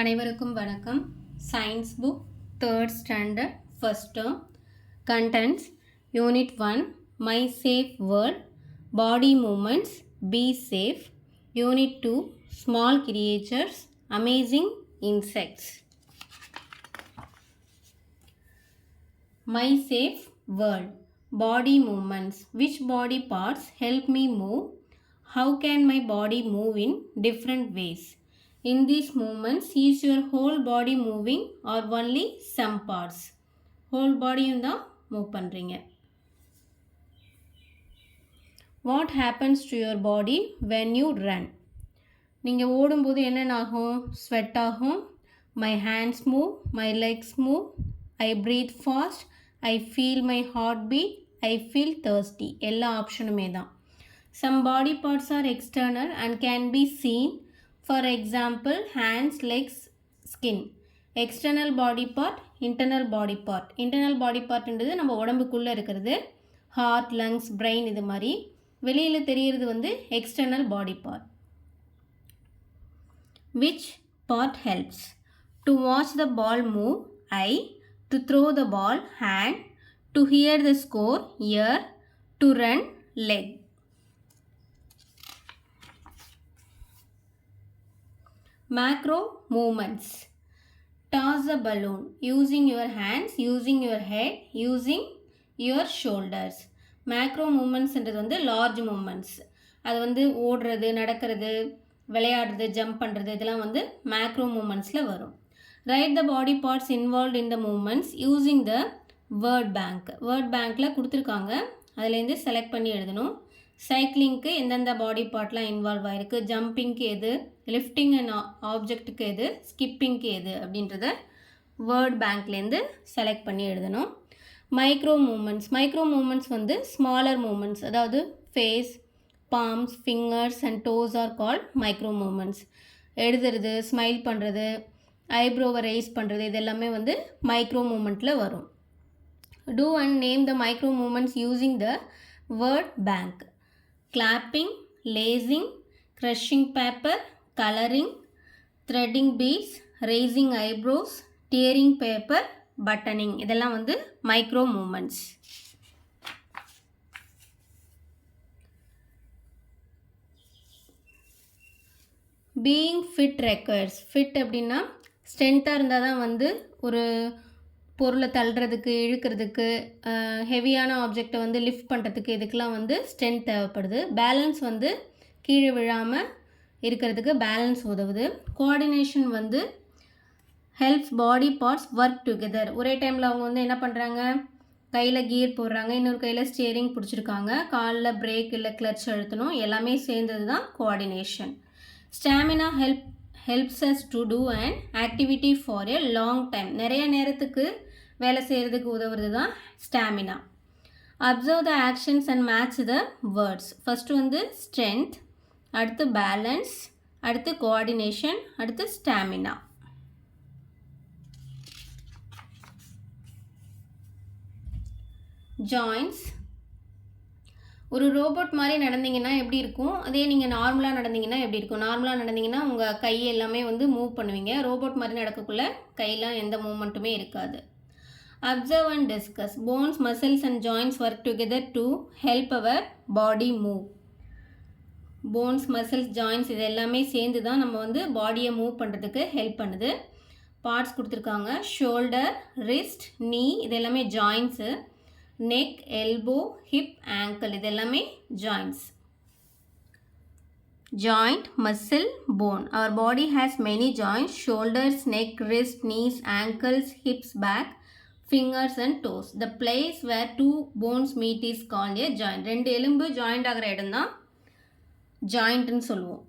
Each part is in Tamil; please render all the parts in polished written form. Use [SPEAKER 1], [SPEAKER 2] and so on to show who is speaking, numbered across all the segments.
[SPEAKER 1] அனைவருக்கும் வணக்கம். Science book 3rd standard first term. Contents unit 1 my safe world, body moments, be safe. Unit 2 small creatures, amazing insects. My safe world, body moments. Which body parts help me move? How can my body move in different ways? In these movements, is your whole body moving or only some parts? Whole body தான் move பண்றீங்க. What happens to your body when you run? நீங்கள் ஓடும்போது என்ன ஆகும்? ஸ்வெட் ஆகும். My hands move, my legs move, I breathe fast, I feel my heartbeat, I feel thirsty. எல்லா ஆப்ஷனுமே தான். Some body parts are external and can be seen. For example, hands, legs, skin. External body part, internal body part. Internal body part என்றது நம்ம உடம்புக்குள்ளே இருக்கிறது. Heart, lungs, brain இது மாதிரி. வெளியில் தெரிகிறது வந்து external body part. Which part helps? To watch the ball move, eye. To throw the ball, hand. To hear the score, ear. To run, leg. Macro movements. Toss a balloon using your hands, using your head, using your shoulders. Macro movements என்றது வந்து large movements. அது வந்து ஓடுறது, நடக்கிறது, விளையாடுறது, ஜம்ப் பண்ணுறது இதெல்லாம் வந்து macro movementsல வரும். Write the body parts involved in the movements using the word bank. Word bankல கொடுத்துருக்காங்க, அதுலேருந்து செலக்ட் பண்ணி எழுதணும். சைக்கிளிங்க்கு எந்தெந்த பாடி பார்ட்லாம் இன்வால்வ் ஆகிருக்கு, ஜம்பிங்க்கு எது, லிஃப்டிங் அண்ட் ஆப்ஜெக்ட்டுக்கு எது, ஸ்கிப்பிங்க்கு எது அப்படின்றத வேர்ட் பேங்க்லேருந்து செலக்ட் பண்ணி எழுதணும். மைக்ரோ மூமெண்ட்ஸ் வந்து ஸ்மாலர் மூமெண்ட்ஸ், அதாவது face, palms, fingers and toes are called micro movements. எழுதுறது, ஸ்மைல் பண்ணுறது, ஐப்ரோவை ரைஸ் பண்ணுறது இது எல்லாமே வந்து மைக்ரோ மூமெண்ட்டில் வரும். Do and name the micro movements using the word bank. Clapping, lacing, crushing paper, coloring, threading beads, raising eyebrows, tearing paper, buttoning இதெல்லாம் வந்து micro moments. Being fit requires. Fit அப்படின்னா ஸ்ட்ரென்த்தாக இருந்தால் தான் வந்து ஒரு பொருளை தள்ளுறதுக்கு, இழுக்கிறதுக்கு, ஹெவியான ஆப்ஜெக்டை வந்து லிஃப்ட் பண்ணுறதுக்கு இதுக்கெலாம் வந்து ஸ்ட்ரென்த் தேவைப்படுது. பேலன்ஸ் வந்து கீழே விழாமல் இருக்கிறதுக்கு பேலன்ஸ் உதவுது. கோஆர்டினேஷன் வந்து helps body parts work together. ஒரே டைமில் அவங்க வந்து என்ன பண்ணுறாங்க, கையில் கியர் போடுறாங்க, இன்னொரு கையில் ஸ்டியரிங் பிடிச்சிருக்காங்க, காலில் பிரேக் இல்லை கிளட்ச் அழுத்தணும், எல்லாமே சேர்ந்தது தான் coordination. Stamina helps us to do an activity for a long time. நிறைய நேரத்துக்கு வேலை செய்கிறதுக்கு உதவுறது தான் stamina. Observe the actions and match the words. First வந்து ஸ்ட்ரென்த், அடுத்து பேலன்ஸ், அடுத்து கோஆர்டினேஷன், அடுத்து ஸ்டாமினா. ஜாயின்ஸ். ஒரு ரோபோட் மாதிரி நடந்தீங்கன்னா எப்படி இருக்கும், அதே நீங்கள் நார்மலாக நடந்தீங்கன்னா எப்படி இருக்கும். நார்மலாக நடந்தீங்கன்னா உங்கள் கை எல்லாமே வந்து மூவ் பண்ணுவீங்க. ரோபோட் மாதிரி நடக்கக்குள்ள கையெல்லாம் எந்த மூவ்மெண்ட்டுமே இருக்காது. Observe and discuss. Bones, muscles and joints work together to help our body move. Bones, muscles, joints இது எல்லாமே சேர்ந்து தான் நம்ம வந்து பாடியை மூவ் பண்ணுறதுக்கு ஹெல்ப் பண்ணுது. பார்ட்ஸ் கொடுத்துருக்காங்க. ஷோல்டர், ரிஸ்ட், நீ இது எல்லாமே ஜாயின்ட்ஸு. neck, elbow, hip, ankle இது எல்லாமே joints. Joint, muscle, bone. Our body has many joints: shoulders, neck, wrist, knees, ankles, hips, back, fingers and toes. The place where two bones meet is called a joint. ரெண்டு எலும்பு ஜாயிண்ட் ஆகிற இடம் தான் ஜாயிண்ட்னு சொல்லுவோம்.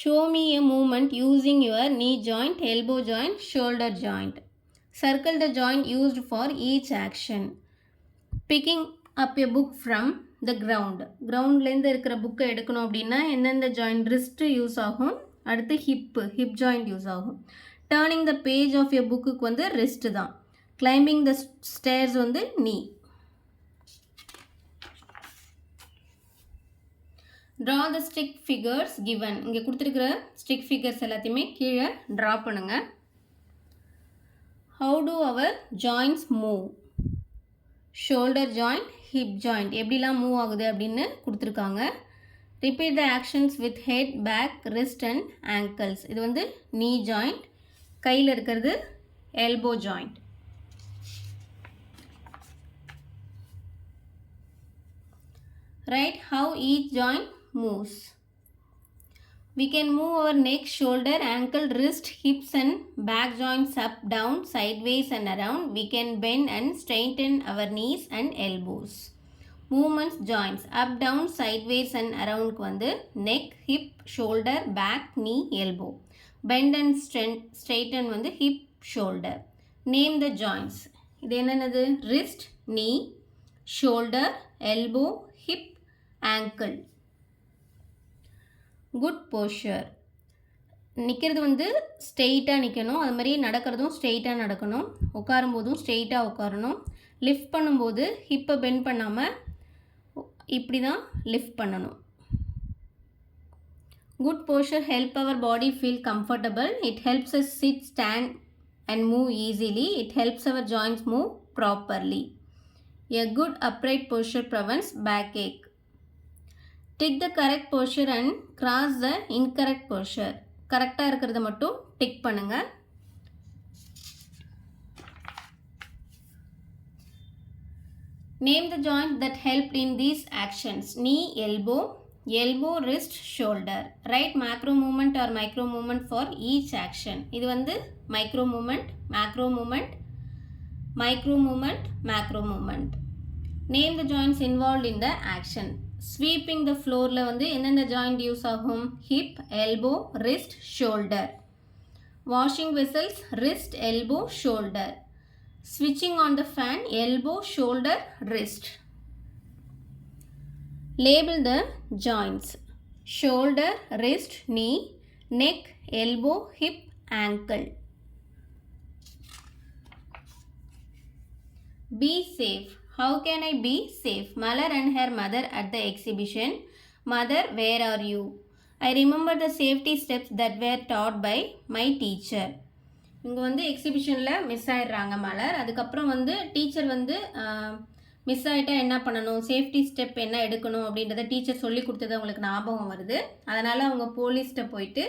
[SPEAKER 1] Show me a movement using your knee joint, elbow joint, shoulder joint. Circle the joint used for each action. Picking up a book from the ground. கிரவுண்ட்லேருந்து இருக்கிற புக்கை எடுக்கணும் அப்படின்னா எந்தெந்த ஜாயிண்ட்? ரிஸ்ட்டு யூஸ் ஆகும், அடுத்து ஹிப் ஜாயிண்ட் யூஸ் ஆகும். Turning the page of a புக்குக்கு வந்து ரிஸ்ட்டு தான். கிளைம்பிங் த ஸ்டேர்ஸ் வந்து knee. Draw the stick figures given. இங்கே கொடுத்துருக்கிற ஸ்டிக் ஃபிகர்ஸ் எல்லாத்தையுமே கீழே ட்ரா பண்ணுங்கள். How do our joints move? Shoulder joint, hip joint எப்படிலாம் மூவ் ஆகுது அப்படின்னு கொடுத்துருக்காங்க. Repeat the actions with head, back, wrist and ankles. இது வந்து நீ ஜாயிண்ட். கையில் இருக்கிறது elbow joint. Write how each joint moves. We can move our neck, shoulder, ankle, wrist, hips and back joints up, down, sideways and around. We can bend and straighten our knees and elbows. Movements joints up, down, sideways and around க்கு வந்து neck, hip, shoulder, back, knee, elbow. Bend and straighten வந்து hip, shoulder. Name the joints. இது என்னது? wrist, knee, shoulder, elbow, hip, ankle. Good poster. நிற்கிறது வந்து ஸ்ட்ரெயிட்டாக நிற்கணும். அது மாதிரி நடக்கிறதும் ஸ்ட்ரெயிட்டாக நடக்கணும். உட்காரும்போதும் ஸ்ட்ரெயிட்டாக உட்காரணும். லிஃப்ட் பண்ணும்போது ஹிப்பை பெண்ட் பண்ணாமல் இப்படி தான் லிஃப்ட் பண்ணணும். Good posture help our body feel comfortable. It helps us sit, stand and move easily. It helps our joints move properly. A good upright posture prevents back ache. Tick the correct posture and cross the incorrect posture. கரெக்டாக இருக்கிறத மட்டும் டிக் பண்ணுங்கள். Name the joint that help in these actions. Knee, elbow, elbow, wrist, shoulder. Write macro movement or micro movement for each action. இது வந்து micro movement, macro movement, micro movement, macro movement. Name the joints involve in the action. Sweeping the ஃப்ளோரில் வந்து என்னென்ன ஜாயிண்ட் யூஸ் ஆகும்? Hip, elbow, wrist, shoulder. Washing vessels, wrist, elbow, shoulder. ஸ்விட்சிங் on the fan, elbow, shoulder, wrist. Label the joints. Shoulder, wrist, knee, neck, elbow, hip, ankle. Be safe. How can I be safe? Malar and her mother at the exhibition. Mother, where are you? I remember the safety steps that were taught by my teacher. இங்கே வந்து எக்ஸிபிஷனில் மிஸ் ஆகிடுறாங்க மலர். அதுக்கப்புறம் வந்து டீச்சர் வந்து மிஸ் ஆகிட்டா என்ன பண்ணணும், சேஃப்டி ஸ்டெப் என்ன எடுக்கணும் அப்படின்றத டீச்சர் சொல்லி கொடுத்தது அவங்களுக்கு ஞாபகம் வருது. அதனால் அவங்க போலீஸ்கிட்ட போயிட்டு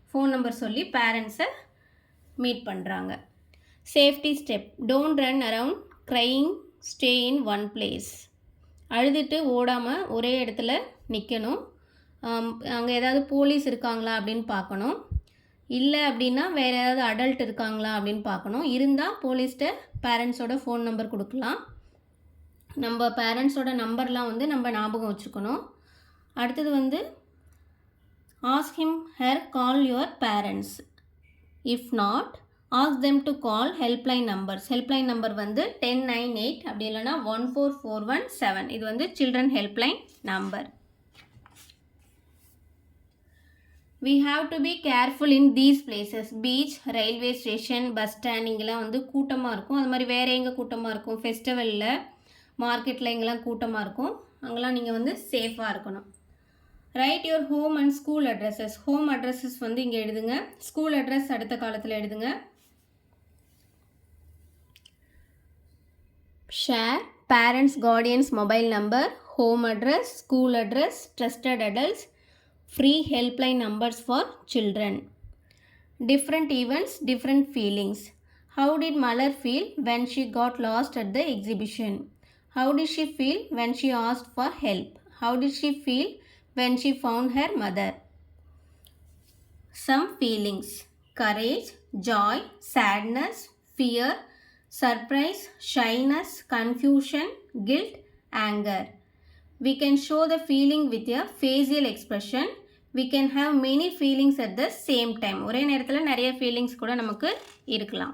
[SPEAKER 1] ஃபோன் நம்பர் சொல்லி பேரண்ட்ஸை மீட் பண்ணுறாங்க. Safety step. Don't run around crying, stay in one place. அழுதுட்டு ஓடாமல் ஒரே இடத்துல நிற்கணும். அங்கே ஏதாவது போலீஸ் இருக்காங்களா அப்படின்னு பார்க்கணும். இல்லை அப்படின்னா வேறு ஏதாவது அடல்ட் இருக்காங்களா அப்படின்னு பார்க்கணும். இருந்தால் போலீஸ்கிட்ட பேரண்ட்ஸோட ஃபோன் நம்பர் கொடுக்கலாம். நம்ம பேரண்ட்ஸோட நம்பர்லாம் வந்து நம்ம ஞாபகம் வச்சுக்கணும். அடுத்தது வந்து ask him her call your parents. If not ask them to call helpline numbers. helpline number வந்து 1098 அப்படி இல்லைனா 14417. இது வந்து children helpline number. We have to be careful in these places. beach, railway station, bus stand இங்கெல்லாம் வந்து கூட்டமாக இருக்கும். அது மாதிரி வேறு எங்கே கூட்டமாக இருக்கும்? ஃபெஸ்டிவலில், மார்க்கெட்டில் இங்கெல்லாம் கூட்டமாக இருக்கும். அங்கெல்லாம் நீங்கள் வந்து சேஃபாக இருக்கணும். Right your home and school addresses. Home addresses வந்து இங்கே எழுதுங்க. ஸ்கூல் அட்ரஸ் அடுத்த காலத்தில் எழுதுங்க. Share parents, guardians, mobile number, home address, school address, trusted adults, free helpline numbers for children. Different events, different feelings. How did Malar feel when she got lost at the exhibition? How did she feel when she asked for help? How did she feel when she found her mother? Some feelings: courage, joy, sadness, fear, surprise, shyness, confusion, guilt, anger. We can show the feeling with a facial expression. We can have many feelings at the same time. ஒரே நேரத்தில் நிறைய ஃபீலிங்ஸ் கூட நமக்கு இருக்கலாம்.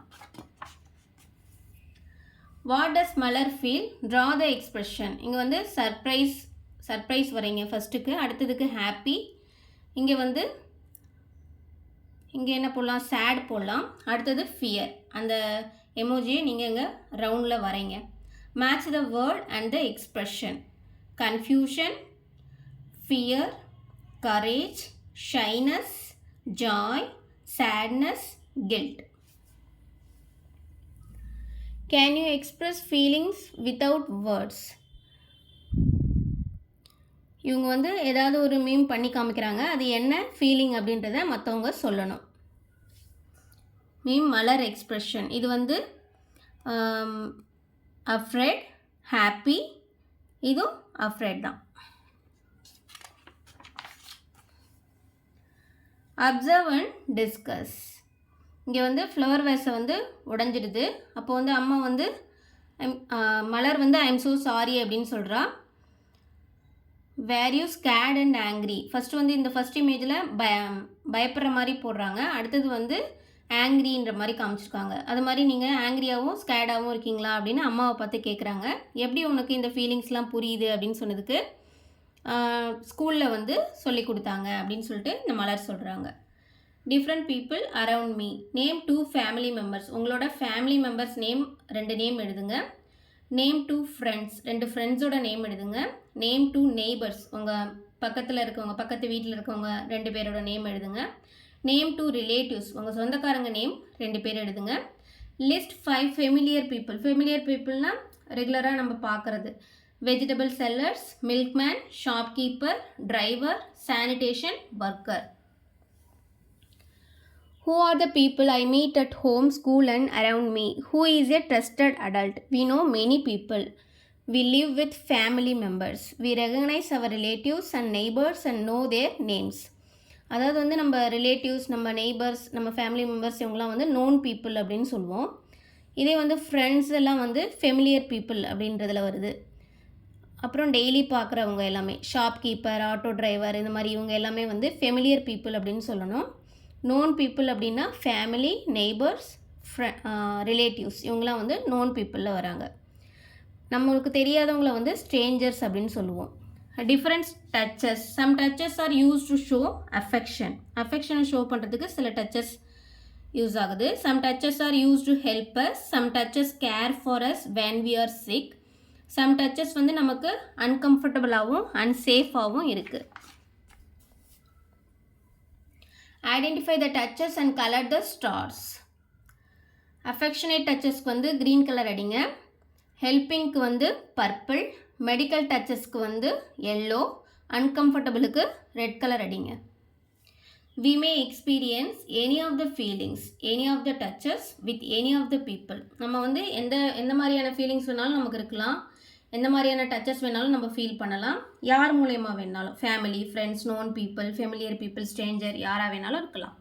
[SPEAKER 1] What does Malar feel? Draw the expression. இங்கே வந்து சர்ப்ரைஸ் வரைங்க ஃபஸ்ட்டுக்கு. அடுத்ததுக்கு ஹாப்பி. இங்கே வந்து இங்கே என்ன போடலாம்? சேட் போடலாம். அடுத்தது ஃபியர். அந்த எமோஜியை நீங்கள் இங்கே ரவுண்டில் வரைங்க. Match the word and the expression. Confusion, fear, courage, shyness, joy, sadness, guilt. Can you express feelings without words? இவங்க வந்து ஏதாவது ஒரு மீம் பண்ணி காமிக்கிறாங்க, அது என்ன ஃபீலிங் அப்படின்றத மற்றவங்க சொல்லணும். மீம் மலர் எக்ஸ்ப்ரெஷன், இது வந்து அஃப்ரெட், ஹாப்பி, இதுவும் அஃப்ரெட் தான். அப்சர்வ் அண்ட் டிஸ்கஸ், இங்கே வந்து ஃப்ளவர் வேஸை வந்து உடஞ்சிடுது. அப்போ வந்து அம்மா வந்து மலர் வந்து ஐ எம் ஸோ சாரி அப்படின்னு சொல்கிறா. Were you scared and angry, first வந்து இந்த ஃபஸ்ட் இமேஜில் பயப்படுற மாதிரி போடுறாங்க, அடுத்தது வந்து ஆங்க்ரின்ற மாதிரி காமிச்சிருக்காங்க. அது மாதிரி நீங்கள் ஆங்க்ரியாகவும் ஸ்கேடாகவும் இருக்கீங்களா அப்படின்னு அம்மாவை பார்த்து கேட்குறாங்க. எப்படி உனக்கு இந்த ஃபீலிங்ஸ்லாம் புரியுது அப்படின்னு சொன்னதுக்கு ஸ்கூலில் வந்து சொல்லி கொடுத்தாங்க அப்படின்னு சொல்லிட்டு இந்த மலர் சொல்கிறாங்க. Different people around me, name 2 family members, உங்களோட ஃபேமிலி மெம்பர்ஸ் நேம் 2 நேம் எழுதுங்க. நேம் 2 ஃப்ரெண்ட்ஸ், 2 ஃப்ரெண்ட்ஸோட நேம் எழுதுங்க. நேம் 2 நெய்பர்ஸ், உங்கள் பக்கத்தில் இருக்கவங்க, பக்கத்து வீட்டில் இருக்கவங்க 2 பேரோட நேம் எழுதுங்க. நேம் 2 ரிலேட்டிவ்ஸ், உங்கள் சொந்தக்காரங்க நேம் 2 பேர் எழுதுங்க. லிஸ்ட் 5 ஃபெமிலியர் பீப்புள், ஃபெமிலியர் பீப்புள்னால் ரெகுலராக நம்ம பார்க்குறது, vegetable sellers, milkman, shopkeeper, driver, sanitation worker. Who are the people I meet at home, school and around me? Who is a trusted adult? We know many people. We live with family members. We recognize our relatives and neighbors and know their names. அதாவது வந்து நம்ம ரிலேட்டிவ்ஸ், நம்ம நெய்பர்ஸ், நம்ம ஃபேமிலி மெம்பர்ஸ் இவங்களாம் வந்து நோன் பீப்புள் அப்படின்னு சொல்லுவோம். இதே வந்து ஃப்ரெண்ட்ஸ் எல்லாம் வந்து ஃபெமிலியர் பீப்புள் அப்படின்றதில் வருது. அப்புறம் டெய்லி பார்க்குறவங்க எல்லாமே ஷாப்கீப்பர், ஆட்டோ டிரைவர், இந்த மாதிரி இவங்க எல்லாமே வந்து ஃபெமிலியர் பீப்புள் அப்படின்னு சொல்லணும். நோன் பீப்புள் அப்படின்னா ஃபேமிலி, நெய்பர்ஸ், ரிலேட்டிவ்ஸ் இவங்களாம் வந்து நோன் பீப்புளில் வராங்க. நம்மளுக்கு தெரியாதவங்கள வந்து ஸ்ட்ரேஞ்சர்ஸ் அப்படின்னு சொல்லுவோம். Different touches, some touches are use to show affection, அஃபெக்ஷனை ஷோ பண்ணுறதுக்கு சில டச்சஸ் யூஸ் ஆகுது. Some touches are use to help us, some touches care for us when we are sick, some touches வந்து நமக்கு அன்கம்ஃபர்டபுளாகவும் அன்சேஃபாகவும் இருக்குது. Identify the touches and colour the stars. Affectionate டச்சஸ்க்கு வந்து க்ரீன் கலர் அடிங்க, ஹெல்பிங்க்கு வந்து பர்பிள், மெடிக்கல் டச்சஸ்க்கு வந்து எல்லோ, அன்கம்ஃபர்டபுளுக்கு ரெட் கலர் அடிங்க. We may experience any of the feelings, any of the touches with any of the people. நம்ம வந்து எந்த மாதிரியான ஃபீலிங்ஸ் வேணாலும் நமக்கு இருக்கலாம், எந்த மாதிரியான டச்சஸ் வேணாலும் நம்ம ஃபீல் பண்ணலாம், யார் மூலயமா வேணாலும், family, friends, known people, familiar people, Stranger, யாராக வேணாலும் இருக்கலாம்.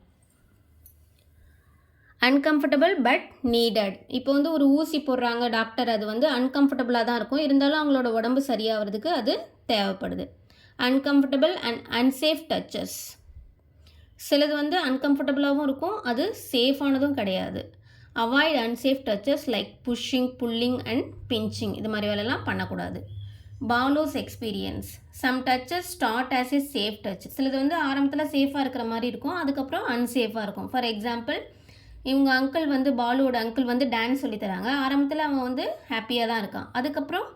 [SPEAKER 1] அன்கம்ஃபர்டபுள் பட் நீடட், இப்போ வந்து ஒரு ஊசி போடுறாங்க டாக்டர், அது வந்து அன்கம்ஃபர்டபுளாக தான் இருக்கும், இருந்தாலும் அவங்களோட உடம்பு சரியாகிறதுக்கு அது தேவைப்படுது. அன்கம்ஃபர்டபுள் அண்ட் அன்சேஃப் டச்சஸ், சிலது வந்து அன்கம்ஃபர்டபுளாகவும் இருக்கும், அது சேஃபானதும் கிடையாது. Avoid unsafe touches like pushing, pulling and pinching, இது மாதிரி வேலைலாம் பண்ணக்கூடாது. Follows experience, some touches start as a safe touch, சிலது வந்து ஆரம்பத்தில் சேஃபாக இருக்கிற மாதிரி இருக்கும், அதுக்கப்புறம் அன்சேஃபாக இருக்கும். ஃபார் எக்ஸாம்பிள், இவங்க அங்கிள் வந்து பாலுவோட அங்கிள் வந்து டான்ஸ் சொல்லித்தராங்க, ஆரம்பத்தில் அவன் வந்து ஹாப்பியாக தான் இருக்கான், அதுக்கப்புறம்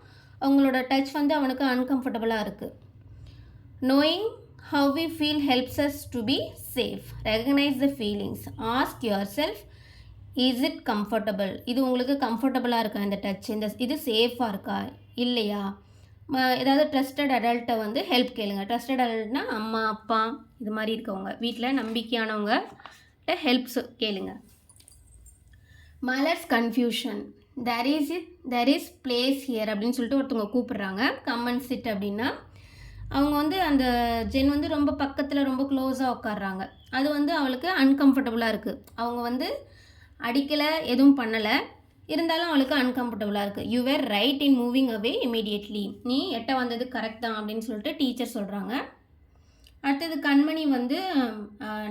[SPEAKER 1] அவங்களோட டச் வந்து அவனுக்கு அன்கம்ஃபர்டபுளாக இருக்குது. Knowing how we feel helps us to be safe. Recognize the feelings. Ask yourself, is it comfortable? இது உங்களுக்கு கம்ஃபர்டபுளாக இருக்கா இந்த டச், இது சேஃபாக இருக்கா இல்லையா? ஏதாவது ட்ரஸ்டட் அடல்ட்டை வந்து ஹெல்ப் கேளுங்க. ட்ரஸ்டட் அடல்ட்னா அம்மா, அப்பா, இது மாதிரி இருக்கவங்க, வீட்டில் நம்பிக்கையானவங்கள்ட்ட ஹெல்ப்ஸ் கேளுங்க. Malar's confusion, there is place here அப்படின்னு சொல்லிட்டு ஒருத்தவங்க கூப்பிடுறாங்க. கம் அண்ட் சிட் அப்படின்னா அவங்க வந்து அந்த ஜென் வந்து ரொம்ப பக்கத்தில் ரொம்ப க்ளோஸாக உட்காடுறாங்க, அது வந்து அவளுக்கு அன்கம்ஃபர்டபுளாக இருக்குது. அவங்க வந்து அடிக்கலை, எதுவும் பண்ணலை, இருந்தாலும் அவளுக்கு அன்கம்ஃபர்டபுளாக இருக்குது. You were right in moving away immediately, நீ எட்ட வந்தது கரெக்ட் தான் அப்படின்னு சொல்லிட்டு டீச்சர் சொல்கிறாங்க. அடுத்தது கண்மணி வந்து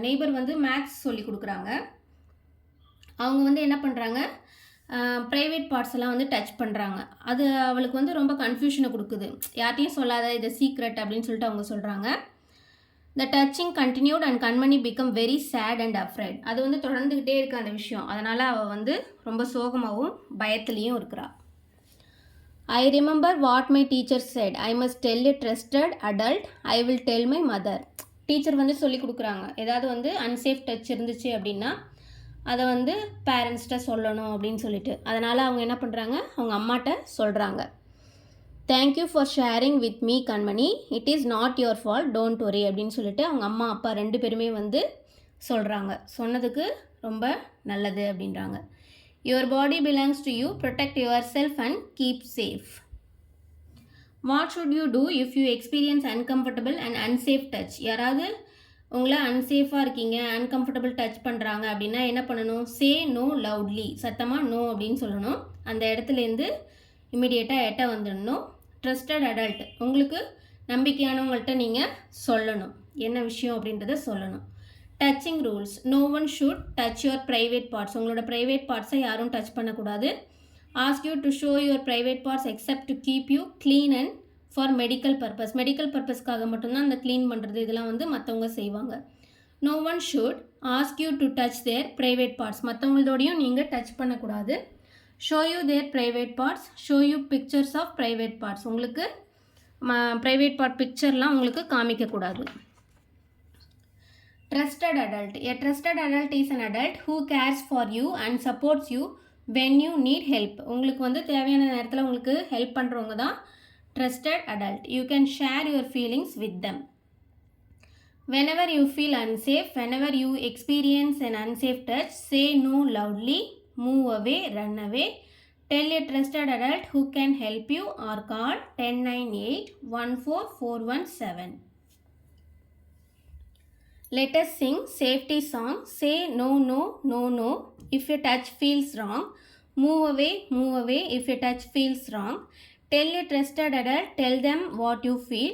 [SPEAKER 1] நெய்பர் வந்து மேக்ஸ் சொல்லி கொடுக்குறாங்க. அவங்க வந்து என்ன பண்ணுறாங்க, ப்ரைவேட் பார்ட்ஸ் எல்லாம் வந்து டச் பண்ணுறாங்க, அது அவளுக்கு வந்து ரொம்ப கன்ஃபியூஷனை கொடுக்குது. யார்ட்டையும் சொல்லாத, இது சீக்ரெட் அப்படின்னு சொல்லிட்டு அவங்க சொல்கிறாங்க. த touching continued and Kanmani become very sad and afraid, அது வந்து தொடர்ந்துக்கிட்டே இருக்குது அந்த விஷயம், அதனால் அவள் வந்து ரொம்ப சோகமாகவும் பயத்துலேயும் இருக்கிறா. I remember what my teacher set, I must del a trusted adult, I will tell my mother. Teacher வந்து சொல்லி கொடுக்குறாங்க. ஏதாவது வந்து அன்சேஃப் டச் இருந்துச்சு அப்படின்னா அதை வந்து பேரண்ட்ஸ்கிட்ட சொல்லணும் அப்படின்னு சொல்லிட்டு. அதனால் அவங்க என்ன பண்ணுறாங்க, அவங்க அம்மாட்ட சொல்கிறாங்க. Thank you for sharing with me Kanmani, it is not your fault, don't worry அப்படின்னு சொல்லிட்டு அவங்க அம்மா அப்பா 2 பேருமே வந்து சொல்கிறாங்க. சொன்னதுக்கு ரொம்ப நல்லது அப்படின்றாங்க. Your body belongs to you, protect yourself and keep safe. What should you do if you experience uncomfortable and unsafe touch? யாராவது உங்களை அன்சேஃபாக இருக்கீங்க, அன்கம்ஃபர்டபுள் டச் பண்ணுறாங்க அப்படின்னா என்ன பண்ணணும்? சே நோ லவுட்லி, சத்தமாக நோ அப்படின்னு சொல்லணும். அந்த இடத்துலேருந்து இம்மிடியேட்டாக எட்ட வந்துடணும். ட்ரஸ்டட் அடல்ட், உங்களுக்கு நம்பிக்கையானவங்கள்ட்ட நீங்கள் சொல்லணும் என்ன விஷயம் அப்படின்றத சொல்லணும். Touching rules, no one should touch your private parts, உங்களோட ப்ரைவேட் பார்ட்ஸை யாரும் டச் பண்ணக்கூடாது. Ask you to show your private parts except to keep you clean and for medical purpose, medical பர்பஸ்க்காக மட்டும்தான் அந்த க்ளீன் பண்ணுறது இதெல்லாம் வந்து மற்றவங்க செய்வாங்க. No one should ask you to touch their private parts, மற்றவங்களோடையும் நீங்கள் டச் பண்ணக்கூடாது. Show you their private parts, show you pictures of private parts, உங்களுக்கு ப்ரைவேட் பார்ட் பிக்சர்லாம் உங்களுக்கு காமிக்கக்கூடாது. Trusted adult, a trusted adult is an adult who cares for you and supports you when you need help, உங்களுக்கு வந்து தேவையான நேரத்தில் உங்களுக்கு ஹெல்ப் பண்ணுறவங்க தான் trusted adult. You can share your feelings with them. whenever you feel unsafe, whenever you experience an unsafe touch, say no loudly, move away, run away. Tell a trusted adult who can help you or call 1098-14417. Let us sing safety song. Say no, no, no, no if a touch feels wrong. Move away if a touch feels wrong. Tell a trusted adult, tell them what you feel.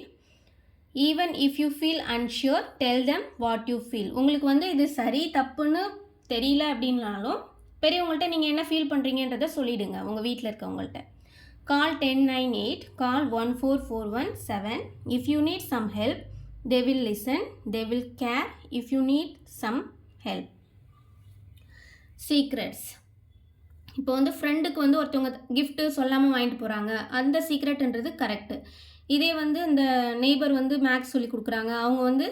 [SPEAKER 1] Even if you feel unsure, tell them what you feel. உங்களுக்கு வந்து இது சரி தப்புன்னு தெரியல அப்படின்னாலும் பெரியவங்கள்ட்ட நீங்கள் என்ன ஃபீல் பண்ணுறீங்கன்றதை சொல்லிவிடுங்க உங்கள் வீட்டில் இருக்கவங்கள்ட்ட. கால் 1098, கால் 14417. If you need some help, they will listen, they will care if you need some help. Secrets, இப்போ வந்து ஃப்ரெண்டுக்கு வந்து ஒருத்தவங்க கிஃப்ட்டு சொல்லாமல் வாங்கிட்டு போகிறாங்க, அந்த சீக்ரெட்ன்றது கரெக்டு. இதே வந்து இந்த நெய்பர் வந்து மேக்ஸ் சொல்லி கொடுக்குறாங்க, அவங்க வந்து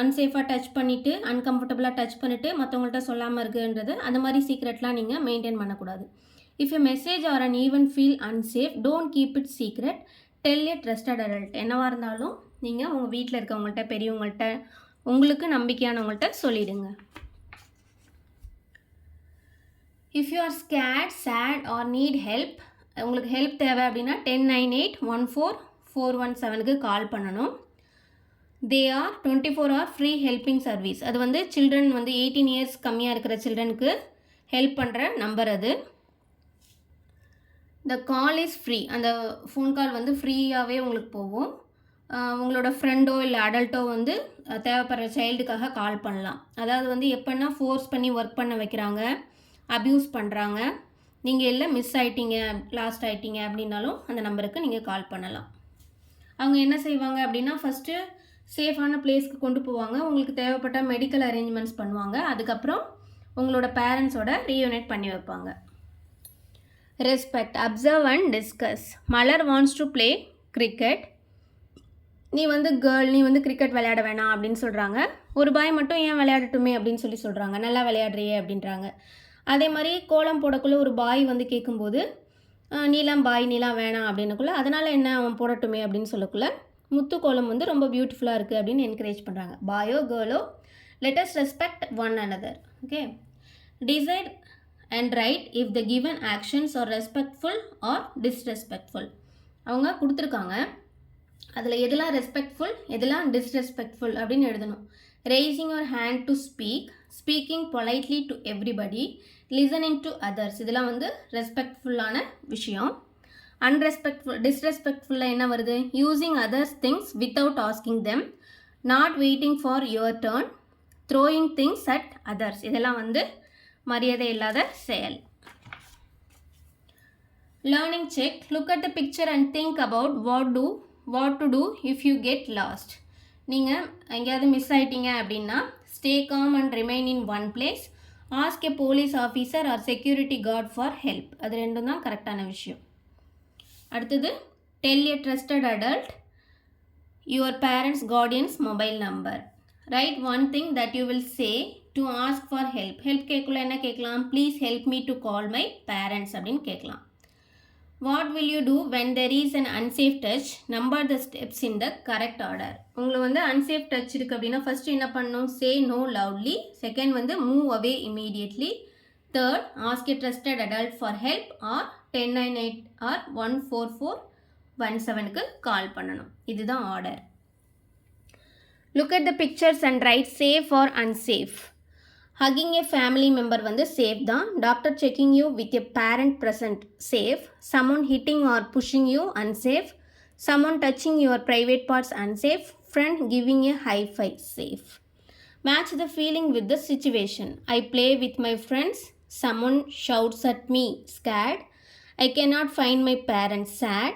[SPEAKER 1] அன்சேஃபாக டச் பண்ணிவிட்டு அன்கம்ஃபர்டபுளாக டச் பண்ணிவிட்டு மற்றவங்கள்ட்ட சொல்லாமல் இருக்குன்றது அந்த மாதிரி சீக்ரெட்லாம் நீங்கள் மெயின்டைன் பண்ணக்கூடாது. If a message or an even feel unsafe, don't keep it secret, tell a trusted adult. என்னவாக இருந்தாலும் நீங்கள் உங்கள் வீட்டில் இருக்கவங்கள்ட்ட, பெரியவங்கள்ட்ட, உங்களுக்கு நம்பிக்கையானவங்கள்ட்ட சொல்லிவிடுங்க. If you are scared, sad or need help, உங்களுக்கு ஹெல்ப் தேவை அப்படின்னா 1098-14417க்கு கால் பண்ணணும். They are 24 hour free helping service. அது வந்து சில்ட்ரன் வந்து 18 years கம்மியாக இருக்கிற சில்ட்ரனுக்கு ஹெல்ப் பண்ணுற நம்பர் அது. த கால் இஸ் ஃப்ரீ, அந்த ஃபோன் கால் வந்து ஃப்ரீயாகவே உங்களுக்கு போகும். உங்களோட ஃப்ரெண்டோ இல்லை அடல்ட்டோ வந்து தேவைப்படுற சைல்டுக்காக கால் பண்ணலாம். அதாவது வந்து எப்போன்னா ஃபோர்ஸ் பண்ணி ஒர்க் பண்ண வைக்கிறாங்க, அப்யூஸ் பண்ணுறாங்க, நீங்கள் எல்லாம் மிஸ் ஆகிட்டீங்க, லாஸ்ட் ஆகிட்டீங்க அப்படின்னாலும் அந்த நம்பருக்கு நீங்கள் கால் பண்ணலாம். அவங்க என்ன செய்வாங்க அப்படின்னா ஃபஸ்ட்டு சேஃபான பிளேஸ்க்கு கொண்டு போவாங்க, உங்களுக்கு தேவைப்பட்ட மெடிக்கல் அரேஞ்ச்மெண்ட்ஸ் பண்ணுவாங்க, அதுக்கப்புறம் உங்களோட பேரண்ட்ஸோட ரீயூனைட் பண்ணி வைப்பாங்க. Respect, observe and discuss. Malar wants to play cricket. நீ வந்து கேர்ள், நீ வந்து கிரிக்கெட் விளையாட வேணாம் அப்படின்னு சொல்கிறாங்க. ஒரு பாய் மட்டும் ஏன் விளையாடட்டுமே அப்படின்னு சொல்கிறாங்க, நல்லா விளையாடுறியே அப்படின்றாங்க. அதே மாதிரி கோலம் போடக்குள்ளே ஒரு பாய் வந்து கேட்கும்போது நீலாம் பாய், நீலாம் வேணாம் அப்படின்னுக்குள்ளே அதனால் என்ன அவன் போடட்டுமே அப்படின்னு சொல்லக்குள்ள முத்து கோலம் வந்து ரொம்ப பியூட்டிஃபுல்லாக இருக்குது அப்படின்னு என்கரேஜ் பண்ணுறாங்க. பாயோ கேர்ளோ, let us respect one another. Okay, decide and write if the given actions are respectful or disrespectful. அவங்க கொடுத்துருக்காங்க, அதில் எதெல்லாம் ரெஸ்பெக்ட்ஃபுல் எதெல்லாம் டிஸ்ரெஸ்பெக்ட்ஃபுல் அப்படின்னு எழுதணும். raising your hand to speak, speaking politely to everybody, listening to others, இதெல்லாம் வந்து ரெஸ்பெக்ட்ஃபுல்லான விஷயம். டிஸ்ரெஸ்பெக்ட்ஃபுல்லாக என்ன வருது? Using others things without asking them, not waiting for your turn, throwing things at others, இதெல்லாம் வந்து மரியாதை இல்லாத செயல். Learning check, look at the picture and think about what to do if you get lost. நீங்கள் எங்கேயாவது மிஸ் ஆகிட்டீங்க அப்படின்னா stay calm and remain in one place, ask a police officer or security guard for help. அது ரெண்டும் தான் கரெக்டான விஷயம். அடுத்தது, tell a trusted adult your parents guardian's mobile number. Write one thing that you will say to ask for help. Help கேட்கல என்ன கேட்கலாம்? Please help me to call my parents அப்படின்னு கேட்கலாம். What will you do when there is an unsafe touch? Number the steps in the correct order. உங்களுக்கு வந்து unsafe touch இருக்கு அப்படின்னா first என்ன பண்ணணும்? Say no loudly. Second வந்து move away immediately. Third, ask a trusted adult for help or 1098 or 14417க்கு கால் பண்ணணும். இதுதான் order. Look at the pictures and write safe or unsafe. Hugging a family member வந்து safe தான். Doctor checking you with a parent present safe. Someone hitting or pushing you unsafe. Someone touching your private parts unsafe. Friend giving a high five safe. Match the feeling with the situation. I play with my friends. Someone shouts at me scared. I cannot find my parents sad.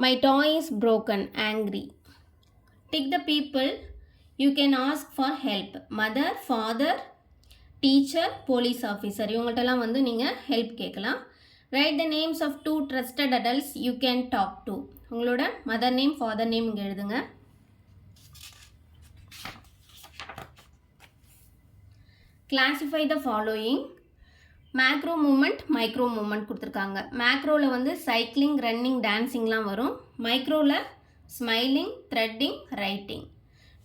[SPEAKER 1] My toy is broken angry. Tick the people you can ask for help. Mother, father, teacher, police officer. இவங்கள்ட்டெல்லாம் வந்து நீங்கள் ஹெல்ப் கேட்கலாம். Write the names of 2 trusted adults you can talk to. உங்களோட மதர் நேம் ஃபாதர் நேம் இங்கே எழுதுங்க. Classify the following. Macro movement micro movement கொடுத்துருக்காங்க. மேக்ரோவில் வந்து சைக்கிளிங் ரன்னிங் டான்ஸிங்லாம் வரும். மைக்ரோவில் smiling threading writing.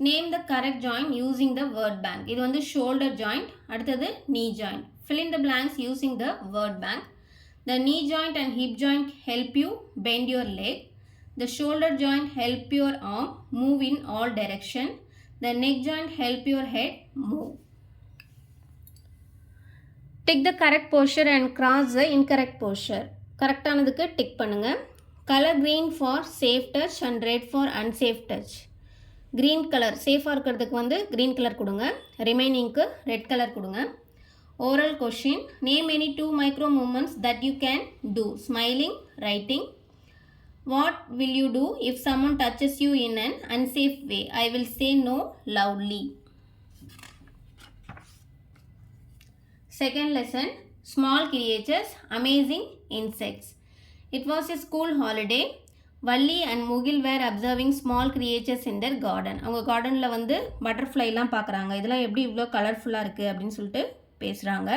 [SPEAKER 1] Name the correct joint using the word bank. இது வந்து ஷோல்டர் ஜாயிண்ட். அடுத்தது knee joint. fill in the blanks using the word bank. The knee joint and hip joint help you bend your leg. The shoulder joint help your arm move in all direction. The neck joint help your head move. Tick the correct posture and cross the incorrect posture. கரெக்டானதுக்கு டிக் பண்ணுங்க. Color green for safe touch and red for unsafe touch. Green color சேஃபாக இருக்கிறதுக்கு வந்து green color கொடுங்க. ரிமைனிங்க்கு red color கொடுங்க. Oral question. Name any 2 micro movements that you can do. Smiling, writing. What will you do if someone touches you in an unsafe way? I will say no loudly. Second lesson. Small creatures, amazing insects. It was a school holiday. Valli and Mugil were observing small creatures in their garden. அவங்க கார்டனில் வந்து பட்டர்ஃப்ளைலாம் பார்க்குறாங்க. இதெல்லாம் எப்படி இவ்வளோ கலர்ஃபுல்லாக இருக்குது அப்படின்னு சொல்லிட்டு பேசுகிறாங்க.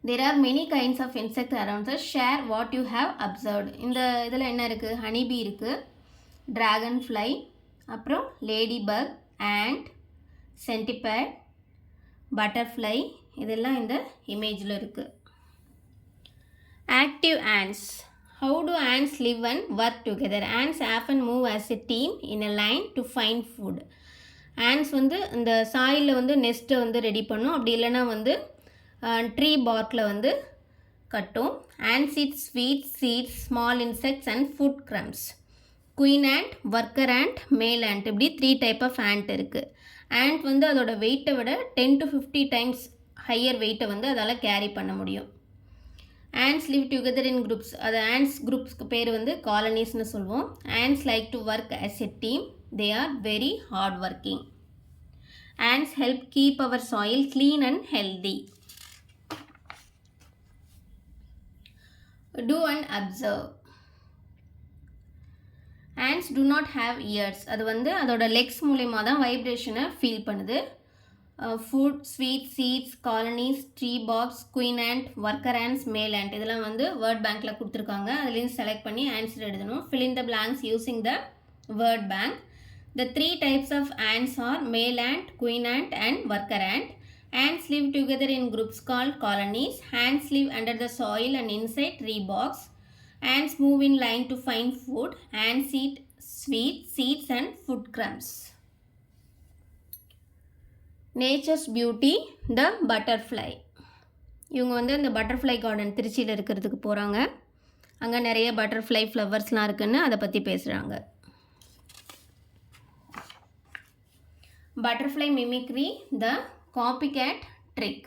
[SPEAKER 1] There are many kinds of insects around us. Share what you have observed. இந்த இதில் என்ன இருக்குது? ஹனிபி இருக்குது, ட்ராகன் ஃப்ளை, அப்புறம் lady buck, and, centipede, butterfly, இதெல்லாம் இந்த இமேஜில் இருக்குது. Active ants. How do ants live and work together? Ants often move as a team in a line to find food. ants வந்து இந்த சாயிலில் வந்து நெஸ்ட்டை வந்து ரெடி பண்ணும். அப்படி இல்லைன்னா வந்து ட்ரீ பார்க்கில் வந்து கட்டும். ants eat sweets, seeds, small insects and food crumbs. Queen ant, worker ant, male ant, இப்படி 3 டைப் ஆஃப் ant இருக்குது. ant வந்து அதோட வெயிட்டை விட 10 to 50 டைம்ஸ் ஹையர் வெயிட்டை வந்து அதால் கேரி பண்ண முடியும். ants live together in groups. அது ants குரூப்ஸ்க்கு பேர் வந்து காலனிஸ்னு சொல்லுவோம். ants like to work as a team. They are very hard working. Ants help keep our soil clean and healthy. Do and observe. Ants do not have ears. அது வந்து அதோட லெக்ஸ் மூலமா தான் வைப்ரேஷனை ஃபீல் பண்ணுது. Food, sweet, seeds, colonies, tree box, queen ant, worker ants, male ant, இதெல்லாம் வந்து வேர்ட் பேங்க்கில் கொடுத்துருக்காங்க. அதுலேருந்து செலக்ட் பண்ணி ஆன்சர் எழுதணும். fill in the blanks using the word bank. The 3 types of ants are male ant, queen ant and worker ant. Ants live together in groups called colonies. Ants live under the soil and inside tree box. Ants move in line to find food. Ants eat sweet seeds and food crumbs. Nature's beauty, the butterfly. இவங்க வந்து இந்த பட்டர்ஃப்ளை கார்டன் திருச்சியில் இருக்கிறதுக்கு போகிறாங்க. அங்கே நிறைய பட்டர்ஃப்ளை ஃப்ளவர்ஸ்லாம் இருக்குன்னு அதை பற்றி பேசுகிறாங்க. Butterfly mimicry, the copycat trick.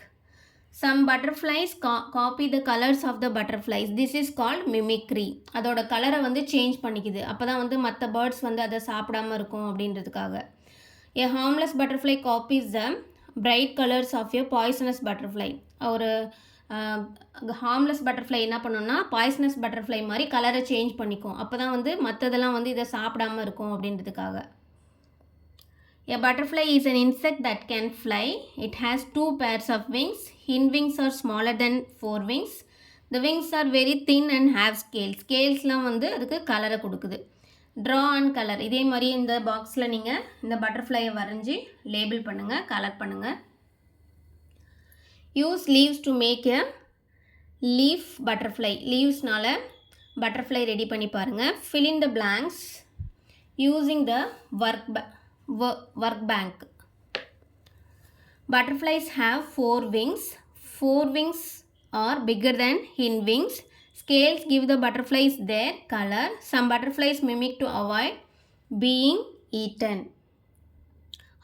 [SPEAKER 1] Some butterflies copy the colors of the butterflies. This is called mimicry. அதோட கலரை வந்து சேஞ்ச் பண்ணிக்குது. அப்போ தான் வந்து மற்ற பேர்ட்ஸ் வந்து அதை சாப்பிடாமல் இருக்கும் அப்படின்றதுக்காக. A harmless butterfly copies the bright colors of a poisonous butterfly. ஒரு ஹார்ம்லெஸ் பட்டர்ஃப்ளை என்ன பண்ணுன்னா பாய்சனஸ் பட்டர்ஃப்ளை மாதிரி கலரை சேஞ்ச் பண்ணிக்கும். அப்போ தான் வந்து மற்றதெல்லாம் வந்து இதை சாப்பிடாமல் இருக்கும் அப்படின்றதுக்காக. A butterfly is an insect that can fly. It has 2 pairs of wings. Hind wings are smaller than fore wings. The wings are very thin and have scales. Scalesலாம் வந்து அதுக்கு கலரை கொடுக்குது. Draw and color. இதே மாதிரி இந்த பாக்ஸில் நீங்கள் இந்த பட்டர்ஃப்ளையை வரைஞ்சி லேபிள் பண்ணுங்கள், கலர் பண்ணுங்கள். Use leaves to make a leaf butterfly. Leavesனால butterfly ready பண்ணி பாருங்கள். Fill in the blanks using the work bank. Butterflies have 4 wings. 4 wings are bigger than hind wings. Scales give the butterflies their color. Some butterflies mimic to avoid being eaten.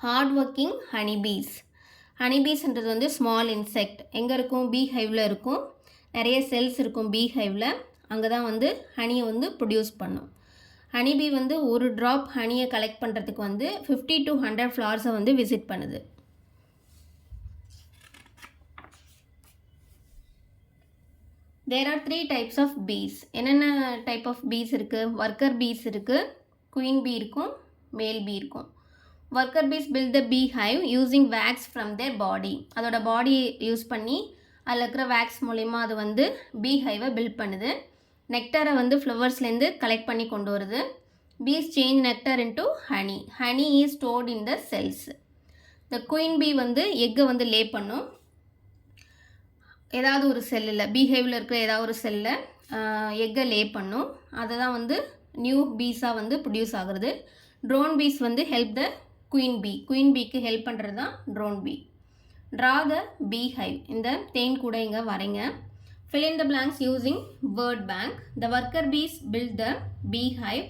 [SPEAKER 1] Hardworking honeybees. Honeybees என்றது வந்து ஸ்மால் இன்செக்ட். எங்கே இருக்கும்? பீ ஹைவில் இருக்கும். நிறைய செல்ஸ் இருக்கும் பீ ஹைவில். அங்கே தான் வந்து ஹனியை வந்து ப்ரொடியூஸ் பண்ணும். ஹனிபீ வந்து ஒரு ட்ராப் ஹனியை கலெக்ட் பண்ணுறதுக்கு வந்து 50 to 100 ஃப்ளார்ஸை வந்து விசிட் பண்ணுது. There are 3 types of bees. என்னென்ன டைப் ஆஃப் பீஸ் இருக்குது? ஒர்க்கர் பீஸ் இருக்குது, குயின் பீ இருக்கும், மேல் பீ இருக்கும். Worker piece build the bee hive using wax from their body. அதோட பாடி யூஸ் பண்ணி அதில் இருக்கிற வேக்ஸ் மூலயமா அது வந்து பீ ஹைவை பில்ட் பண்ணுது. நெக்டரை வந்து ஃப்ளவர்ஸ்லேருந்து கலெக்ட் பண்ணி கொண்டு வருது. Bees change nectar into honey. Honey is stored in the cells. The queen bee வந்து எக்கை வந்து லே பண்ணும். ஏதாவது ஒரு செல்லில் பீஹேவில் இருக்கிற ஏதாவது ஒரு செல்லில் எக்கை லே பண்ணும். அதை தான் வந்து நியூ பீஸாக வந்து ப்ரொடியூஸ் ஆகுறது. ட்ரோன் பீஸ் வந்து help the queen bee. Queen பீக்கு ஹெல்ப் பண்ணுறது தான் ட்ரோன் பீ. ட்ரா த பீ ஹைவ். இந்த தேன் கூட இங்கே வரைங்க. Fill in the blanks using word bank. The worker bees build the bee hive.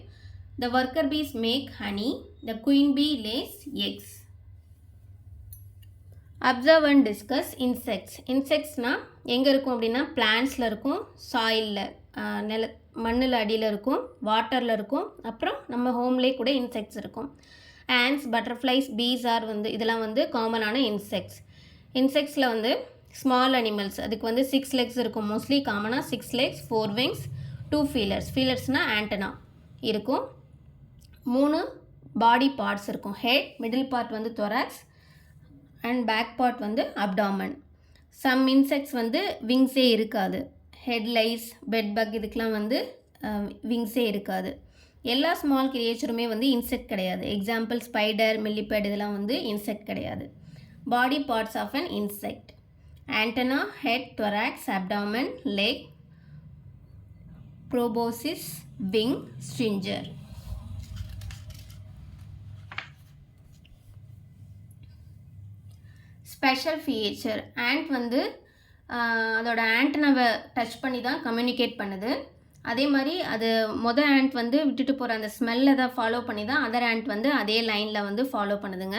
[SPEAKER 1] The worker bees make honey. The queen bee lays eggs. Observe and discuss insects. Insectsனால் எங்கே இருக்கும் அப்படின்னா பிளான்ஸில் இருக்கும், சாயிலில் மண்ணில் அடியில் இருக்கும், வாட்டரில் இருக்கும், அப்புறம் நம்ம ஹோம்லேயே கூட இன்செக்ட்ஸ் இருக்கும். ஆண்ட்ஸ், பட்டர்ஃப்ளைஸ், பீஸ் ஆர் வந்து இதெல்லாம் வந்து காமனான இன்செக்ட்ஸ். இன்செக்ட்ஸில் வந்து ஸ்மால் அனிமல்ஸ் அதுக்கு வந்து 6 legs இருக்கும். மோஸ்ட்லி காமனாக 6 legs, 4 wings, 2 feelers. ஃபீலர்ஸ்னால் ஆண்டனா இருக்கும். 3 பாடி பார்ட்ஸ் இருக்கும். ஹெட், மிடில் பார்ட் வந்து thorax அண்ட் பேக் பார்ட் வந்து அப்டாமன். சம் இன்செக்ட்ஸ் வந்து விங்ஸே இருக்காது. ஹெட் லைஸ், பெட் பக் இதுக்கெலாம் வந்து விங்ஸே இருக்காது. எல்லா ஸ்மால் கிரியேச்சருமே வந்து இன்செக்ட் கிடையாது. எக்ஸாம்பிள் ஸ்பைடர், மில்லிபேட் இதெல்லாம் வந்து இன்செக்ட் கிடையாது. Body parts of an insect: antenna, head, thorax, abdomen, leg, proboscis, wing, stringer. Special feature: ant வந்து அதோட ஆண்டனாவை டச் பண்ணி தான் கம்யூனிகேட் பண்ணுது. அதே மாதிரி அது ஆண்ட் வந்து விட்டுட்டு போகிற அந்த ஸ்மெல்லை தான் ஃபாலோ பண்ணி தான் அதர் ஆண்ட் வந்து அதே லைனில் வந்து ஃபாலோ பண்ணுதுங்க.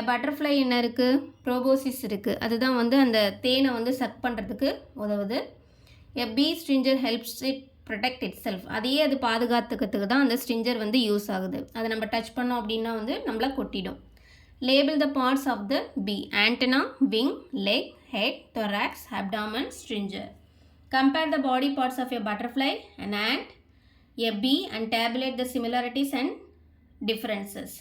[SPEAKER 1] பட்டர்ஃப்ளை என்ன இருக்குது? ப்ரோபோசிஸ் இருக்குது. அதுதான் வந்து அந்த தேனை வந்து சக் பண்ணுறதுக்கு உதவுது. Bee stinger helps it protect itself. அதையே அது பாதுகாத்துக்கிறதுக்கு தான் அந்த ஸ்ட்ரிஞ்சர் வந்து யூஸ் ஆகுது. அதை நம்ம டச் பண்ணோம் அப்படின்னா வந்து நம்மளை கொட்டிடும். Label the parts of the bee: antenna, wing, leg, head, thorax, abdomen, stringer. Compare the body parts of a butterfly, an ant, a bee and tabulate the similarities and differences.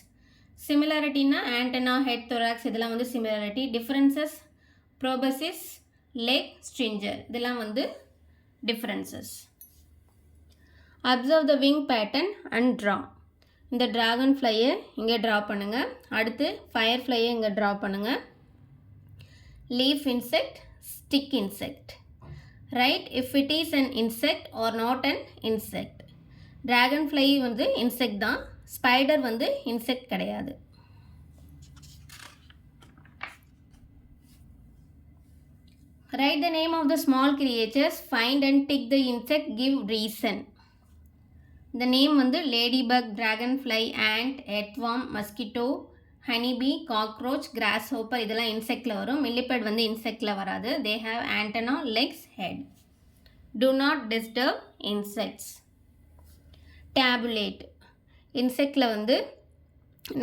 [SPEAKER 1] Similarity na antenna, head, thorax இதெல்லாம் வந்து similarity. Differences: proboscis, leg, stringer இதெல்லாம் வந்து differences. Observe the wing pattern and draw. இந்த ட்ராகன் ஃப்ளையை இங்கே ட்ரா பண்ணுங்கள். அடுத்து ஃபயர் ஃப்ளையை இங்கே ட்ரா பண்ணுங்கள். Leaf insect, stick insect. Write if it is an insect or not an insect. Dragonfly வந்து இன்செக்ட் தான், ஸ்பைடர் வந்து இன்செக்ட் கிடையாது. Write the name of the small creatures, find and tick the insect, give reason. இந்த நேம் வந்து ladybug, dragonfly, ant, earthworm, mosquito, honeybee, cockroach, grasshopper இதெல்லாம் இன்செக்டில் வரும். மில்லிபேட் வந்து இன்செக்டில் வராது. They have antenna, legs, head. Do not disturb insects. Tabulate. இன்செக்டில் வந்து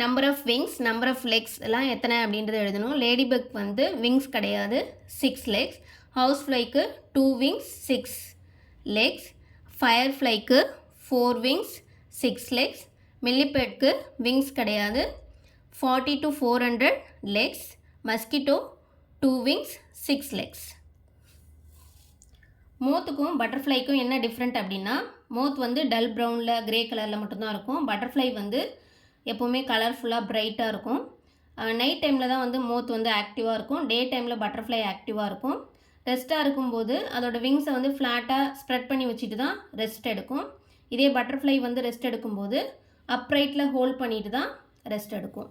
[SPEAKER 1] number of wings, number of legs எல்லாம் எத்தனை அப்படின்றத எழுதணும். லேடிபக் வந்து விங்ஸ் கிடையாது, 6 legs. ஹவுஸ் ஃப்ளைக்கு 2 wings 6 legs, ஃபயர் ஃப்ளைக்கு 4 wings 6 legs, மில்லிபேட்க்கு விங்ஸ் கிடையாது 40 to 400 legs, mosquito 2 wings 6 legs. மோத்துக்கும் பட்டர்ஃப்ளைக்கும் என்ன டிஃப்ரெண்ட் அப்படின்னா மோத் வந்து டல் ப்ரௌனில் கிரே கலரில் மட்டும்தான் இருக்கும். பட்டர்ஃப்ளை வந்து எப்போவுமே கலர்ஃபுல்லாக பிரைட்டாக இருக்கும். நைட் டைமில் தான் வந்து மோத் வந்து ஆக்டிவாக இருக்கும். டே டைமில் பட்டர்ஃப்ளை ஆக்டிவாக இருக்கும். ரெஸ்ட்டாக இருக்கும்போது அதோட விங்ஸை வந்து ஃப்ளாட்டாக ஸ்ப்ரெட் பண்ணி வச்சுட்டு தான் ரெஸ்ட் எடுக்கும். இதே பட்டர்ஃப்ளை வந்து ரெஸ்ட் எடுக்கும்போது அப்ரைட்டில் ஹோல்ட் பண்ணிட்டு தான் ரெஸ்ட் எடுக்கும்.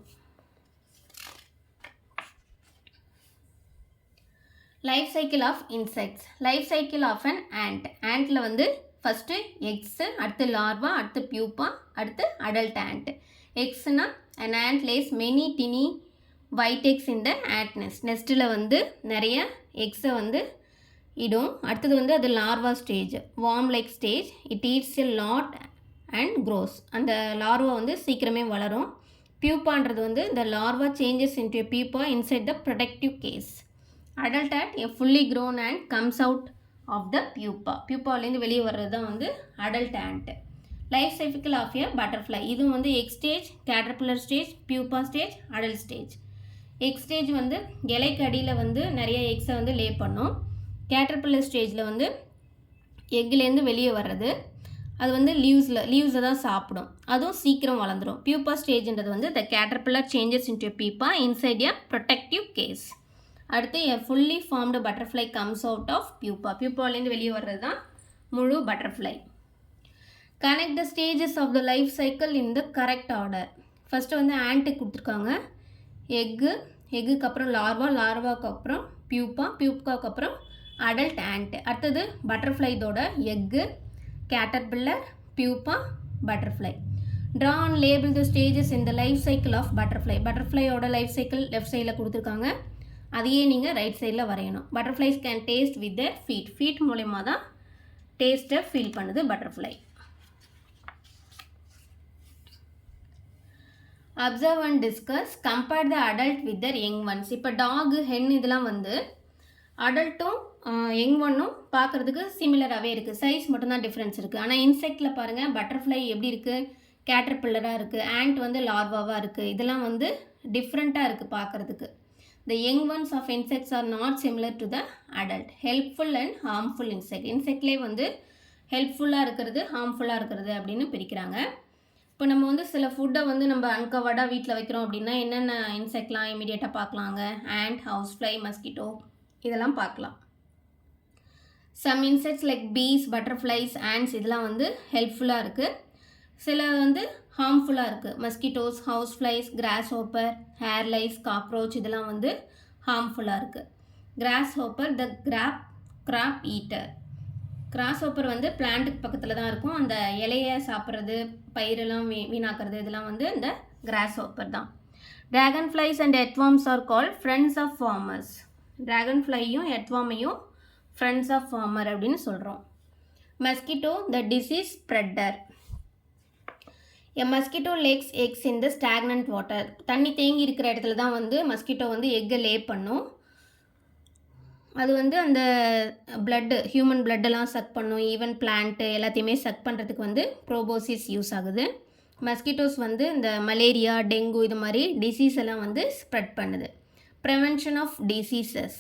[SPEAKER 1] Life cycle of insects. Life cycle of an ant. ஆண்ட்டில் வந்து ஃபஸ்ட்டு எக்ஸு, அடுத்து லார்வா, அடுத்து பியூப்பா, அடுத்து அடல்ட் ant. எக்ஸ்னா an ant lays many tiny white eggs in the ant nest. நெஸ்ட்டில் வந்து நிறைய எக்ஸை வந்து இடும். அடுத்தது வந்து அது larva stage, worm like stage. It eats a lot and grows. அந்த லார்வா வந்து சீக்கிரமே வளரும். பியூப்பான்றது வந்து the larva changes into a pupa inside the protective case. Adult ant a fully grown ant comes out of the pupa. பியூப்பாலேருந்து வெளியே வர்றது தான் வந்து adult ant. Life cycle of a butterfly. இதுவும் வந்து egg stage, caterpillar stage, pupa stage, adult stage. Egg stage வந்து இலைக்கு அடியில் வந்து நிறைய எக்ஸை வந்து லே பண்ணும். கேட்டர்பில்லர் ஸ்டேஜில் வந்து எக்லேருந்து வெளியே வர்றது. அது வந்து லீவ்ஸை தான் சாப்பிடும். அதுவும் சீக்கிரம் வளர்ந்துடும். பியூப்பா ஸ்டேஜ்ன்றது வந்து the caterpillar changes into pupa inside a protective case. அடுத்து a fully formed butterfly comes out of pupa. பியூப்பாலேருந்து வெளியே வர்றது தான் முழு butterfly. Connect the stages of the life cycle in the correct order. First வந்து ஆண்ட்டுக்கு கொடுத்துருக்காங்க. எக்குக்கு அப்புறம் லார்வா, லார்வாவுக்கு அப்புறம் பியூப்பா, பியூப்பாவுக்கு அப்புறம் அடல்ட் ஆண்ட். அடுத்தது பட்டர்ஃப்ளைதோட egg, caterpillar, pupa, butterfly. Draw and label the stages in the life cycle of butterfly. பட்டர்ஃப்ளையோட லைஃப் சைக்கிள் லெஃப்ட் சைடில் கொடுத்துருக்காங்க. அதையே நீங்கள் ரைட் சைடில் வரையணும். Butterflies can taste with their feet. Feet மூலயமா தான் டேஸ்ட்டை ஃபீல் பண்ணுது பட்டர்ஃப்ளை. Observe and discuss. Compare the adult with their young ones. இப்போ டாகு, ஹென் இதெல்லாம் வந்து அடல்ட்டும் யங் ஒன்னும் பார்க்குறதுக்கு சிமிலராகவே இருக்குது. சைஸ் மட்டும்தான் டிஃப்ரென்ஸ் இருக்குது. ஆனால் இன்செக்டில் பாருங்கள், பட்டர்ஃப்ளை எப்படி இருக்குது, கேட்டர்பில்லராக இருக்குது, ஆண்ட் வந்து லார்வாவாக இருக்குது. இதெல்லாம் வந்து டிஃப்ரெண்ட்டாக இருக்குது பார்க்குறதுக்கு. The young ones of insects are not similar to the adult. Helpful and harmful insect. இன்செக்ட்லேயே வந்து ஹெல்ப்ஃபுல்லாக இருக்கிறது, ஹார்ம்ஃபுல்லாக இருக்கிறது அப்படின்னு பிரிக்கிறாங்க. இப்போ நம்ம வந்து சில ஃபுட்டை வந்து நம்ம அன்கவர்டாக வீட்டில் வைக்கிறோம் அப்படின்னா என்னென்ன இன்செக்ட்லாம் இமீடியட்டாக பார்க்கலாங்க. ஆண்ட், ஹவுஸ் ஃப்ளை, மஸ்கிட்டோ இதெல்லாம் பார்க்கலாம். Some insects like bees, butterflies, ants இதெல்லாம் வந்து ஹெல்ப்ஃபுல்லாக இருக்குது. சில வந்து ஹார்ம்ஃபுல்லாக இருக்குது. Mosquitoes, house flies, grasshopper, hair lice, cockroach இதெல்லாம் வந்து ஹார்ம்ஃபுல்லாக இருக்குது. Grasshopper the crop eater. Grasshopper வந்து பிளான்ட்டுக்கு பக்கத்தில் தான் இருக்கும். அந்த இலையை சாப்பிட்றது, பயிரெல்லாம் வீணாக்கிறது இதெல்லாம் வந்து இந்த கிராஸ் ஹோப்பர் தான். Dragonflies and earthworms are called friends of farmers. ட்ராகன் ஃப்ளையும் எர்த்வார்மையும் ஃப்ரெண்ட்ஸ் ஆஃப் ஃபார்மர் அப்படின்னு சொல்கிறோம். Mosquito the disease spreader. A mosquito lays eggs in the stagnant water. தண்ணி தேங்கி இருக்கிற இடத்துல தான் வந்து மஸ்கிட்டோ வந்து எக்கை லே பண்ணும். அது வந்து அந்த பிளட்டு, ஹியூமன் பிளட்டெல்லாம் சக் பண்ணும். ஈவன் பிளான்ட்டு எல்லாத்தையுமே சக் பண்ணுறதுக்கு வந்து ப்ரோபோசிஸ் யூஸ் ஆகுது. மஸ்கிட்டோஸ் வந்து இந்த மலேரியா, டெங்கு இது மாதிரி டிசீஸ் எல்லாம் வந்து ஸ்ப்ரெட் பண்ணுது. Prevention of diseases.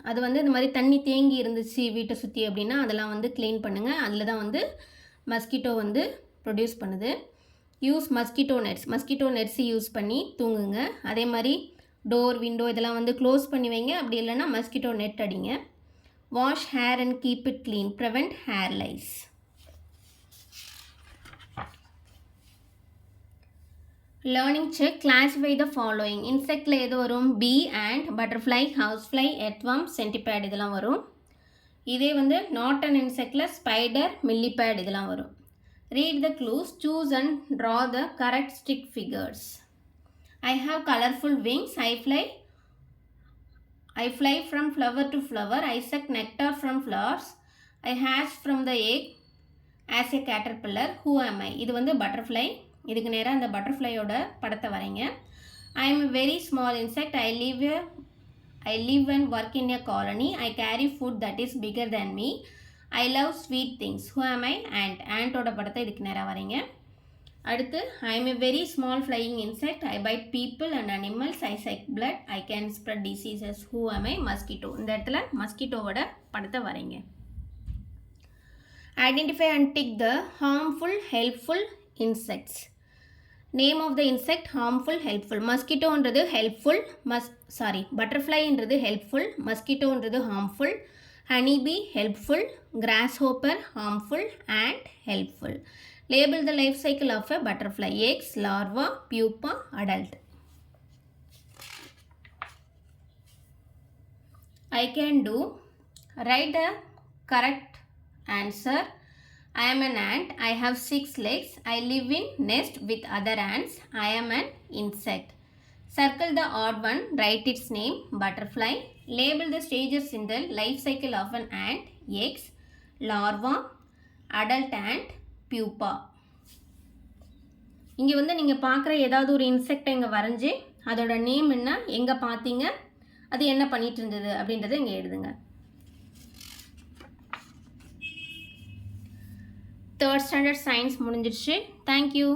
[SPEAKER 1] அது வந்து இந்த மாதிரி தண்ணி தேங்கி இருந்துச்சு வீட்டை சுற்றி அப்படின்னா அதெல்லாம் வந்து க்ளீன் பண்ணுங்கள். அதில் தான் வந்து மஸ்கிட்டோ வந்து ப்ரொடியூஸ் பண்ணுது. Use mosquito nets. Mosquito nets use பண்ணி தூங்குங்க. அதே மாதிரி டோர், விண்டோ இதெல்லாம் வந்து க்ளோஸ் பண்ணி வைங்க. அப்படி இல்லைன்னா மஸ்கிட்டோ நெட் அடிங்க. Wash hair and keep it clean. Prevent hair lice. Learning check. Classify the following. இன்செக்டில் எது வரும்? Bee, ant, butterfly, house fly, earthworm, centipede இதெல்லாம் வரும். இதே வந்து நாட் அண்ட் இன்செக்டில் ஸ்பைடர், மில்லிபேட் இதெல்லாம் வரும். Read the clues. Choose and draw the correct stick figures. I have colorful wings. I fly from flower to flower. I suck nectar from flowers. I hatch from the egg as a caterpillar. Who am I? இது வந்து பட்டர்ஃப்ளை. இதுக்கு நேராக அந்த பட்டர்ஃப்ளையோட படத்தை வரைங்க. I am a very small insect. I I live and work in a colony. I carry food that is bigger than me. I love sweet things. Who am I? Ant. Antோட படத்தை இதுக்கு நேராக வரீங்க. அடுத்து I am a very small flying insect. I bite people and animals. I suck blood. I can spread diseases. Who am I? Mosquito. இந்த இடத்துல மஸ்கிட்டோவோட படத்தை வரீங்க. Identify and tick the harmful, helpful insects. Name of the insect harmful, helpful. Mosquitoன்றது helpful, butterflyன்றது helpful, mosquitoன்றது harmful, honeybee helpful, grasshopper harmful, ant helpful. Label the life cycle of a butterfly. Eggs, larva, pupa, adult. I can do. Write the correct answer. I am an ant. I have 6 legs. I live in nest with other ants. I am an insect. Circle the odd one. Write its name. Butterfly. Label the stages in the life cycle of an ant. Eggs, larva, adult ant, pupa. இங்கே வந்து நீங்கள் பார்க்குற ஏதாவது ஒரு இன்செக்டை இங்கே வரைஞ்சி அதோட நேம் என்ன, எங்கே பார்த்தீங்க, அது என்ன பண்ணிட்டு இருந்தது அப்படின்றத இங்கே எழுதுங்க. 3rd standard science முடிஞ்சிருச்சு. Thank you.